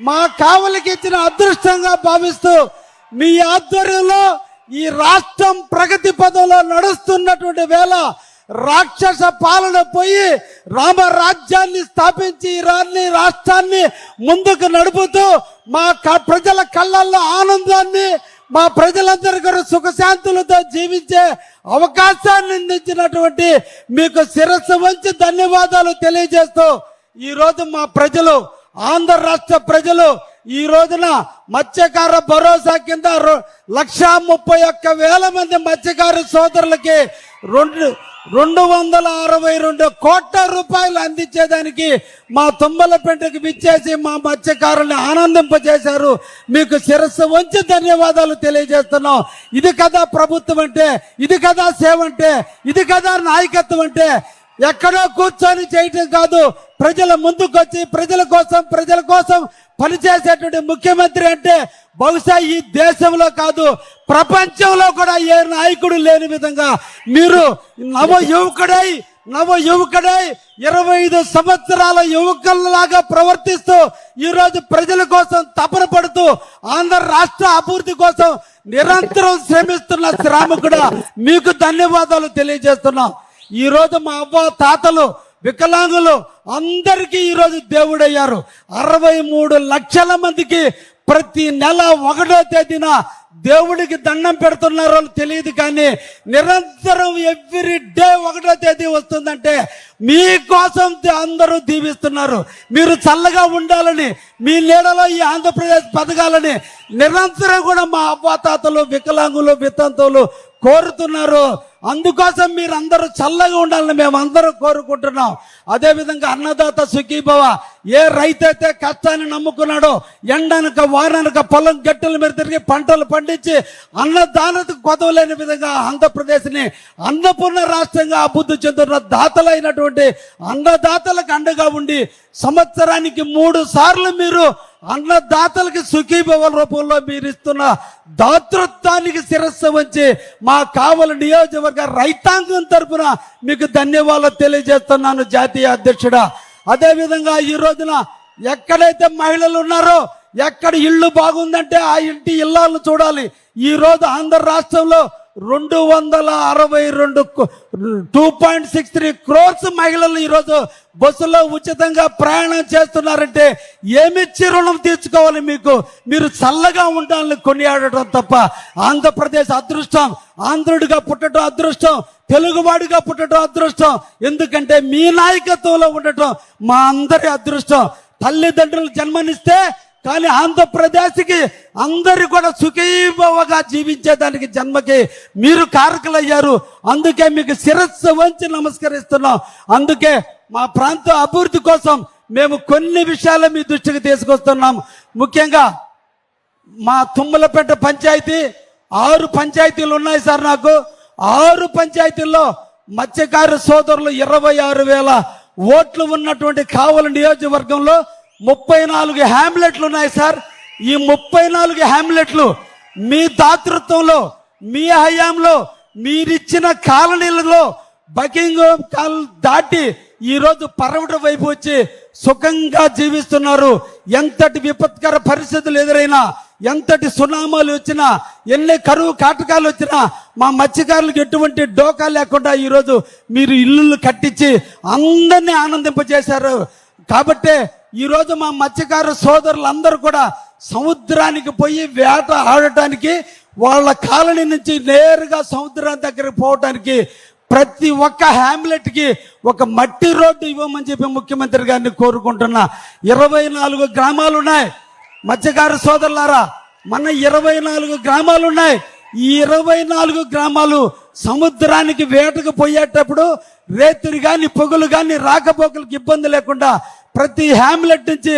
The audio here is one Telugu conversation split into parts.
మా కావలికి ఇచ్చిన అదృష్టంగా భావిస్తూ మీ ఆధ్వర్యంలో ఈ రాష్ట్రం ప్రగతి పదంలో నడుస్తున్నటువంటి వేళ రాక్షస పాలన పోయి రామరాజ్యాన్ని స్థాపించి ఈ రాష్ట్రాన్ని ముందుకు నడుపుతూ మా ప్రజల కళ్ళల్లో ఆనందాన్ని, మా ప్రజలందరికీ సుఖశాంతులతో జీవించే అవకాశాన్ని అందించినటువంటి మీకు శిరస్సు వంచి ధన్యవాదాలు తెలియజేస్తూ ఈరోజు మా ప్రజలు, ఆంధ్ర రాష్ట్ర ప్రజలు ఈ రోజున మత్స్యకార భరోసా కింద 131,000 మంది మత్స్యకార సోదరులకి 262 కోట్ల రూపాయలు అందించేదానికి మా తుమ్మలపేటకు విచ్చేసి మా మత్స్యకారుల్ని ఆనందింపజేశారు. మీకు శిరస్సు వంచి ధన్యవాదాలు తెలియజేస్తున్నాం. ఇది కదా ప్రభుత్వం అంటే, ఇది కదా సేవ అంటే, ఇది కదా నాయకత్వం అంటే. ఎక్కడో కూర్చొని చేయటం కాదు, ప్రజల ముందుకొచ్చి ప్రజల కోసం పనిచేసేటువంటి ముఖ్యమంత్రి అంటే బహుశా ఈ దేశంలో కాదు ప్రపంచంలో కూడా ఏ నాయకుడు లేని విధంగా మీరు నవ యువకుడై 25 సంవత్సరాల యువకులలాగా ప్రవర్తిస్తూ ఈరోజు ప్రజల కోసం తపన పడుతూ ఆంధ్ర రాష్ట్ర అభివృద్ధి కోసం నిరంతరం శ్రమిస్తున్న శ్రామికుడా మీకు ధన్యవాదాలు తెలియజేస్తున్నాం. ఈ రోజు మా అవ్వ తాతలు వికలాంగులు అందరికీ ఈరోజు దేవుడయ్యారు. 63 లక్షల మందికి ప్రతి నెల 1వ తేదీన దేవుడికి దండం పెడుతున్నారో తెలియదు, కానీ నిరంతరం ఎవ్రీ డే 1వ తేదీ వస్తుందంటే మీకోసం అందరూ దీవిస్తున్నారు. మీరు చల్లగా ఉండాలని, మీ నీడలో ఈ ఆంధ్రప్రదేశ్ బతకాలని నిరంతరం కూడా మా అవ్వాతాతలు వికలాంగులు వితంతువులు కోరుతున్నారు. అందుకోసం మీరు అందరూ చల్లగా ఉండాలని మేమందరం కోరుకుంటున్నాం. అదేవిధంగా అన్నదాత సుఖీభవ, ఏ రైతైతే కష్టాన్ని నమ్ముకున్నాడో ఎండనక వాననక పొలం గట్టుల మీద తిరిగి పంటలు పండించి అన్నదానకు కొదవలేని విధంగా ఆంధ్రప్రదేశ్ని అన్నపూర్ణ రాష్ట్రంగా అభివృద్ధి చెందుతున్న దాతలైనటువంటి అన్నదాతలకు అండగా ఉండి సంవత్సరానికి 3 సార్లు మీరు అన్నదాతలకి సుఖీభవ రూపంలో మీరు ఇస్తున్న దాతృత్వానికి శిరస్సు వంచి మా కావలి నియోజకవర్గ రైతాంగం తరఫున మీకు ధన్యవాదాలు తెలియజేస్తున్నాను జాతీయ అధ్యక్షుడా. అదేవిధంగా ఈ రోజున ఎక్కడైతే మహిళలు ఉన్నారో, ఎక్కడ ఇల్లు బాగుందంటే ఆ ఇంటి ఇల్లాలను చూడాలి. ఈ రోజు ఆంధ్ర రాష్ట్రంలో 262.63 crores మహిళలు ఈరోజు బస్సులో ఉచితంగా ప్రయాణం చేస్తున్నారంటే ఏమిచ్చి రుణం తీర్చుకోవాలి మీకు? మీరు చల్లగా ఉండాలని కొనియాడటం తప్ప ఆంధ్రప్రదేశ్ అదృష్టం, ఆంధ్రుడిగా పుట్టడం అదృష్టం, తెలుగువాడిగా పుట్టడం అదృష్టం. ఎందుకంటే మీ నాయకత్వంలో ఉండటం మా అందరి అదృష్టం. తల్లిదండ్రులు జన్మనిస్తే కానీ ఆంధ్రప్రదేశ్కి అందరు కూడా సుఖీభవగా జీవించేదానికి జన్మకి మీరు కారకులయ్యారు. అందుకే మీకు శిరస్సు వంచి నమస్కరిస్తున్నాం. అందుకే మా ప్రాంత అభివృద్ధి కోసం మేము కొన్ని విషయాలు మీ దృష్టికి తీసుకొస్తున్నాం. ముఖ్యంగా మా తుమ్మలపేట పంచాయతీ 6 పంచాయతీలు ఉన్నాయి సార్. నాకు 6 పంచాయతీల్లో మత్స్యకార సోదరులు 26,000 ఓట్లు ఉన్నటువంటి కావలి నియోజకవర్గంలో 34 హ్యామ్లెట్లు ఉన్నాయి సార్. ఈ 34 హ్యామ్లెట్లు మీ దాతృత్వంలో, మీ హయాంలో మీరిచ్చిన కాలనీలలో బకింగ్హామ్ కాలనీ దాటి ఈరోజు పర్వట వైపు వచ్చి సుఖంగా జీవిస్తున్నారు. ఎంతటి విపత్కర పరిస్థితులు ఎదురైనా, ఎంతటి సునామాలు వచ్చినా, ఎన్ని కరువు కాటకాలు వచ్చినా మా మత్స్యకారులకు ఎటువంటి డోకా లేకుండా ఈరోజు మీరు ఇల్లు కట్టించి అందరినీ ఆనందింపజేశారు. కాబట్టే ఈరోజు మా మత్స్యకార సోదరులందరూ కూడా సముద్రానికి పోయి వేట ఆడటానికి, వాళ్ళ కాలనీ నుంచి నేరుగా సముద్రం దగ్గరికి పోవటానికి ప్రతి ఒక్క హ్యామ్లెట్కి ఒక మట్టి రోడ్డు ఇవ్వమని చెప్పి ముఖ్యమంత్రి గారిని కోరుకుంటున్నా. 24 గ్రామాలు ఉన్నాయి మత్స్యకార సోదరులారా, మన 24 గ్రామాలు ఉన్నాయి. ఈ 24 గ్రామాలు సముద్రానికి వేటకు పోయేటప్పుడు రేతులు కానీ పొగులు కానీ రాకపోకలకు ఇబ్బంది లేకుండా ప్రతి హ్యామ్లెట్ నుంచి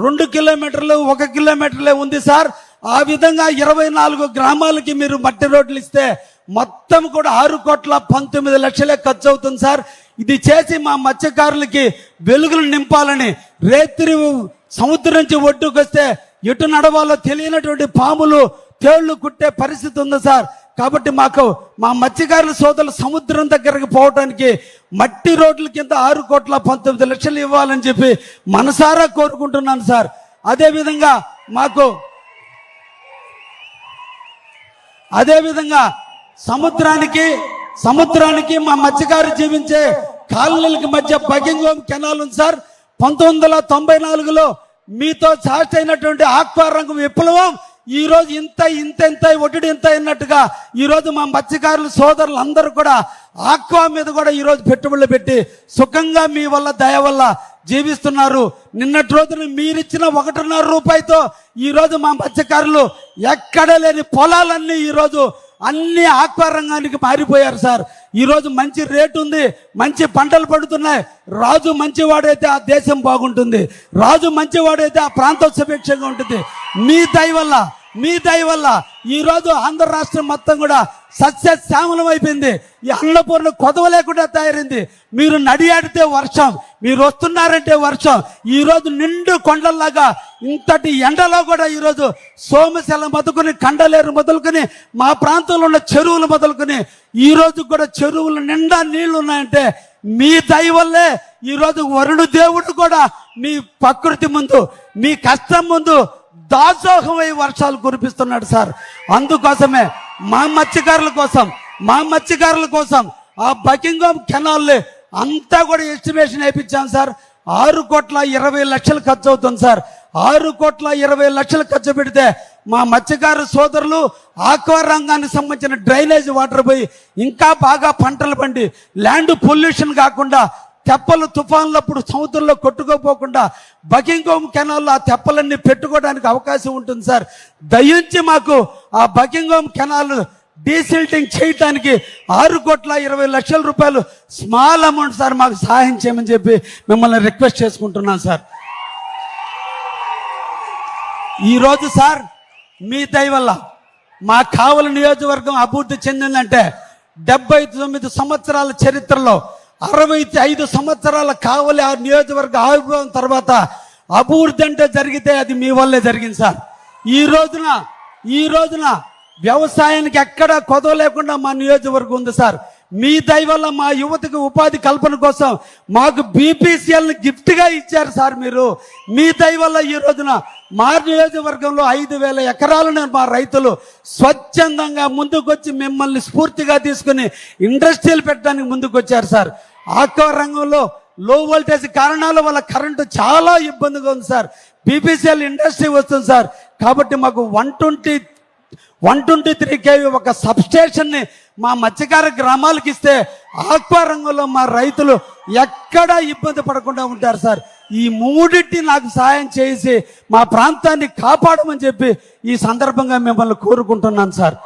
2 కిలోమీటర్లు 1 కిలోమీటర్లే ఉంది సార్. ఆ విధంగా 24 గ్రామాలకి మీరు మట్టి రోడ్లు ఇస్తే మొత్తం కూడా 6,19,00,000 ఖర్చు అవుతుంది సార్. ఇది చేసి మా మత్స్యకారులకి వెలుగులు నింపాలని, రేత్రి సముద్రం నుంచి ఒడ్డుకు వస్తే ఎటు నడవాలో తెలియనటువంటి పాములు తేళ్లు కుట్టే పరిస్థితి ఉంది సార్. కాబట్టి మాకు మా మత్స్యకారుల సోదరులు సముద్రం దగ్గరకు పోవడానికి మట్టి రోడ్ల కింద 6,19,00,000 ఇవ్వాలని చెప్పి మనసారా కోరుకుంటున్నాను సార్. అదేవిధంగా సముద్రానికి మా మత్స్యకారు జీవించే కాలనీలకి మధ్య బకింగ్హామ్ కెనాల్ ఉంది సార్. 1994లో మీతో సాస్ట్ అయినటువంటి ఆక్వా రంగం విప్లవం ఈ రోజు ఇంత ఒడ్డు ఇంత అన్నట్టుగా ఈ రోజు మా మత్స్యకారులు సోదరులు అందరూ కూడా ఆక్వా మీద కూడా ఈ రోజు పెట్టుబడులు పెట్టి సుఖంగా మీ వల్ల దయ వల్ల జీవిస్తున్నారు. నిన్నటి రోజున మీరిచ్చిన 1.5 రూపాయితో ఈ రోజు మా మత్స్యకారులు ఎక్కడ లేని పొలాలన్నీ ఈ రోజు అన్ని ఆక్వా రంగానికి మారిపోయారు సార్. ఈ రోజు మంచి రేటు ఉంది, మంచి పంటలు పడుతున్నాయి. రాజు మంచివాడైతే ఆ దేశం బాగుంటుంది, రాజు మంచివాడైతే ఆ ప్రాంతం సుభిక్షంగా ఉంటుంది. మీ దయ వల్ల ఈ రోజు ఆంధ్ర రాష్ట్రం మొత్తం కూడా సస్యశ్యామలం అయిపోయింది. ఈ అన్నపూర్ణ కొదవ లేకుండా తయారైంది. మీరు నడియాడితే వర్షం, మీరు వస్తున్నారంటే వర్షం. ఈ రోజు నిండు కొండల్లాగా ఇంతటి ఎండలో కూడా ఈరోజు సోమశల మొదలుకొని కండలేరు మొదలుకొని మా ప్రాంతంలో ఉన్న చెరువులు మొదలుకొని ఈ రోజు కూడా చెరువులు నిండా నీళ్లు ఉన్నాయంటే మీ దయ వల్లే. ఈరోజు వరుణు దేవుడు కూడా మీ ప్రకృతి ముందు, మీ కష్టం ముందు దాసోహమై వర్షాలు కురిపిస్తున్నాడు సార్. అందుకోసమే మా మత్స్యకారుల కోసం ఆ బకింగ్హామ్ కెనాల్ అంతా కూడా ఎస్టిమేషన్ వేయించాం సార్. 6,20,00,000 ఖర్చు అవుతుంది సార్. 6,20,00,000 ఖర్చు పెడితే మా మత్స్యకారు సోదరులు ఆక్వా రంగానికి సంబంధించిన డ్రైనేజ్ వాటర్ పోయి ఇంకా బాగా పంటలు పండి ల్యాండ్ పొల్యూషన్ కాకుండా తెప్పలు తుఫాన్లప్పుడు సముద్రంలో కొట్టుకోపోకుండా బకింగ్హామ్ కెనాల్లో ఆ తెప్పలన్నీ పెట్టుకోవడానికి అవకాశం ఉంటుంది సార్. దయించి మాకు ఆ బకింగ్హామ్ కెనాల్ డీసిల్టింగ్ చేయటానికి 6,20,00,000 రూపాయలు స్మాల్ అమౌంట్ సార్ మాకు సహాయం చేయమని చెప్పి మిమ్మల్ని రిక్వెస్ట్ చేసుకుంటున్నాను సార్. ఈరోజు సార్ మీ దయ వల్ల మా కావలి నియోజకవర్గం అభివృద్ధి చెందిందంటే 79 సంవత్సరాల చరిత్రలో 65 సంవత్సరాల కావలి ఆ నియోజకవర్గ ఆవిర్భావం తర్వాత అభివృద్ధి అంటే జరిగితే అది మీ వల్లే జరిగింది సార్. ఈ రోజున వ్యవసాయానికి ఎక్కడా కొదవ లేకుండా మా నియోజకవర్గం ఉంది సార్. మీ దయ వల్ల మా యువతకు ఉపాధి కల్పన కోసం మాకు బీపీసీఎల్ని గిఫ్ట్గా ఇచ్చారు సార్ మీరు. మీ దయ వల్ల ఈ రోజున మా నియోజకవర్గంలో 5,000 ఎకరాలను మా రైతులు స్వచ్ఛందంగా ముందుకొచ్చి మిమ్మల్ని స్ఫూర్తిగా తీసుకుని ఇండస్ట్రీలు పెట్టడానికి ముందుకు వచ్చారు సార్. ఆక్వా రంగంలో లో వోల్టేజ్ కారణాల వల్ల కరెంటు చాలా ఇబ్బందిగా ఉంది సార్. బీపీసీఎల్ ఇండస్ట్రీ వస్తుంది సార్. కాబట్టి మాకు 123 kV ఒక సబ్స్టేషన్ని మా మత్స్యకార గ్రామాలకు ఇస్తే ఆక్వా రంగంలో మా రైతులు ఎక్కడా ఇబ్బంది పడకుండా ఉంటారు సార్. ఈ మూడింటి నాకు సహాయం చేసి మా ప్రాంతాన్ని కాపాడమని చెప్పి ఈ సందర్భంగా మిమ్మల్ని కోరుకుంటున్నాను సార్.